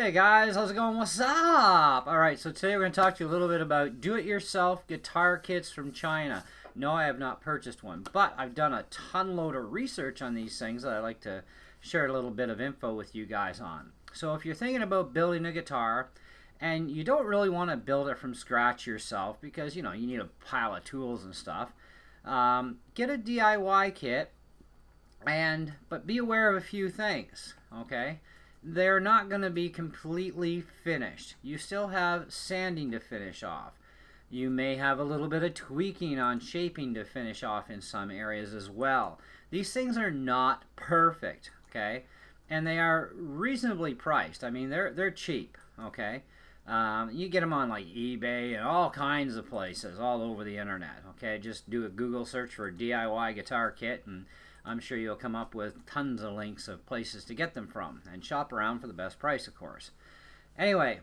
Hey guys, how's it going? What's up? Alright, so today we're going to talk to you a little bit about do-it-yourself guitar kits from China. No, I have not purchased one, but I've done a ton load of research on these things that I'd like to share a little bit of info with you guys on. So if you're thinking about building a guitar and you don't really want to build it from scratch yourself because, you need a pile of tools and stuff, get a DIY kit, but be aware of a few things, okay? They're not going to be completely finished. You still have sanding to finish off. You may have a little bit of tweaking on shaping to finish off in some areas as well. These things are not perfect, okay? And they are reasonably priced. I mean, they're cheap, okay? You get them on like eBay and all kinds of places all over the internet, okay? Just do a Google search for a DIY guitar kit and I'm sure you'll come up with tons of links of places to get them from and shop around for the best price, of course. Anyway,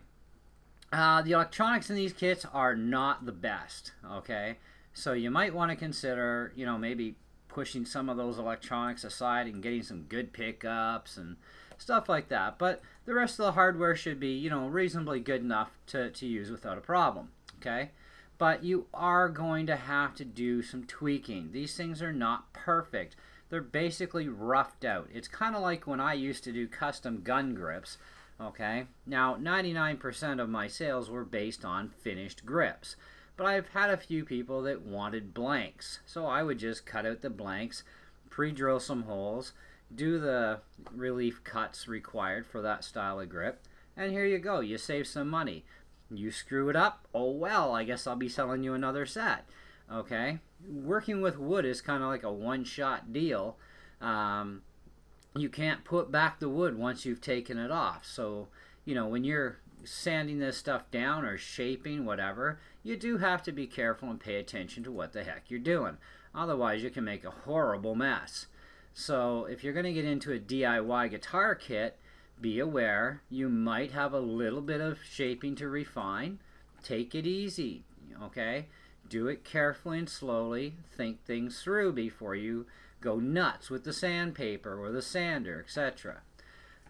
the electronics in these kits are not the best, okay? So you might want to consider, maybe pushing some of those electronics aside and getting some good pickups and stuff like that. But the rest of the hardware should be, reasonably good enough to use without a problem, okay? But you are going to have to do some tweaking. These things are not perfect. They're basically roughed out. It's kind of like when I used to do custom gun grips, okay? Now, 99% of my sales were based on finished grips, but I've had a few people that wanted blanks, so I would just cut out the blanks, pre-drill some holes, do the relief cuts required for that style of grip, and here you go. You save some money. You screw it up, oh well, I guess I'll be selling you another set. Okay, working with wood is kind of like a one-shot deal. You can't put back the wood once you've taken it off. So, when you're sanding this stuff down or shaping, whatever, you do have to be careful and pay attention to what the heck you're doing. Otherwise, you can make a horrible mess. So, if you're going to get into a DIY guitar kit, be aware you might have a little bit of shaping to refine. Take it easy, okay? Do it carefully and slowly. Think things through before you go nuts with the sandpaper or the sander, etc.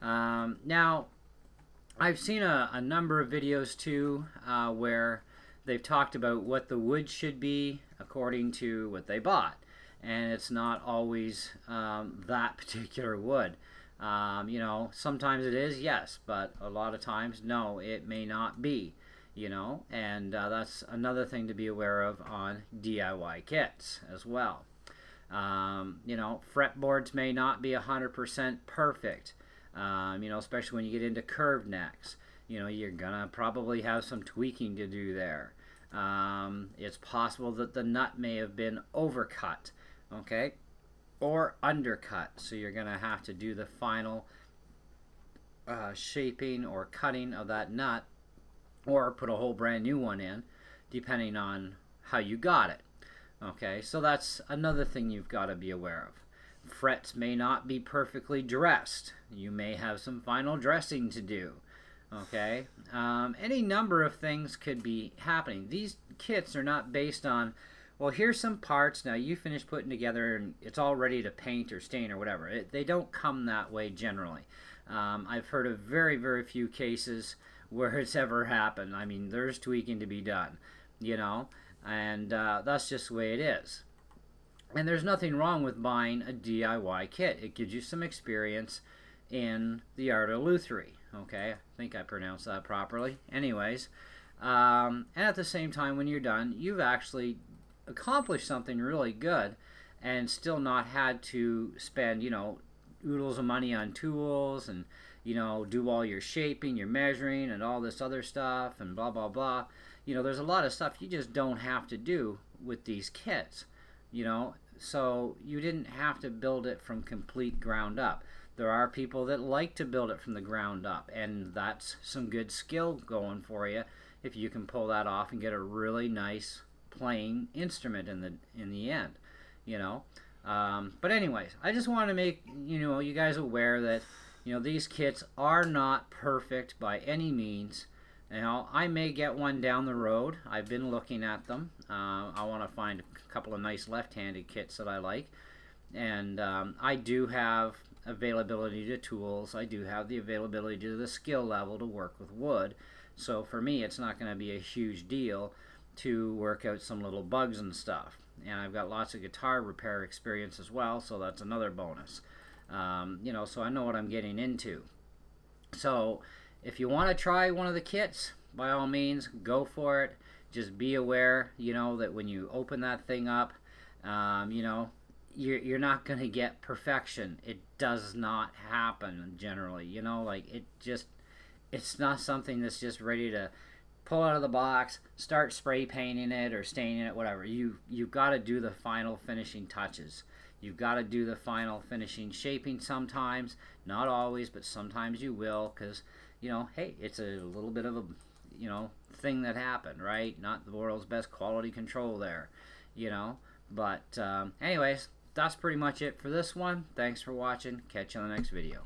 Now, I've seen a number of videos too where they've talked about what the wood should be according to what they bought. And it's not always that particular wood. Sometimes it is, yes, but a lot of times, no, it may not be. And that's another thing to be aware of on DIY kits as well. Fretboards may not be 100% perfect, especially when you get into curved necks. You're gonna probably have some tweaking to do there. It's possible that the nut may have been overcut, okay, or undercut, so you're gonna have to do the final shaping or cutting of that nut, or put a whole brand new one in, depending on how you got it. Okay, so that's another thing you've got to be aware of. Frets may not be perfectly dressed. You may have some final dressing to do. Okay, any number of things could be happening. These kits are not based on, well, here's some parts, now you finish putting together and it's all ready to paint or stain or whatever. They don't come that way generally. I've heard of very, very few cases where it's ever happened. I mean, there's tweaking to be done, and that's just the way it is. And there's nothing wrong with buying a DIY kit. It gives you some experience in the art of lutherie, okay? I think I pronounced that properly. Anyways, and at the same time, when you're done, you've actually accomplished something really good and still not had to spend, oodles of money on tools and do all your shaping, your measuring, and all this other stuff, and blah, blah, blah. There's a lot of stuff you just don't have to do with these kits, so you didn't have to build it from complete ground up. There are people that like to build it from the ground up, and that's some good skill going for you if you can pull that off and get a really nice playing instrument in the end, But anyways, I just want to make, you guys aware that these kits are not perfect by any means. I may get one down the road. I've been looking at them. I want to find a couple of nice left-handed kits that I like. And I do have availability to tools. I do have the availability to the skill level to work with wood. So for me, it's not going to be a huge deal to work out some little bugs and stuff. And I've got lots of guitar repair experience as well, so that's another bonus. You know, so I know what I'm getting into. So if you want to try one of the kits, by all means, go for it. Just be aware, you know, that when you open that thing up, you know, you're not going to get perfection. It does not happen generally, you know, like it's not something that's just ready to pull out of the box, start spray painting it or staining it, whatever. You've got to do the final finishing touches. You've got to do the final finishing shaping sometimes, not always, but sometimes you will, because, you know, hey, it's a little bit of a, you know, thing that happened, right? Not the world's best quality control there, you know. But anyways, that's pretty much it for this one. Thanks for watching. Catch you on the next video.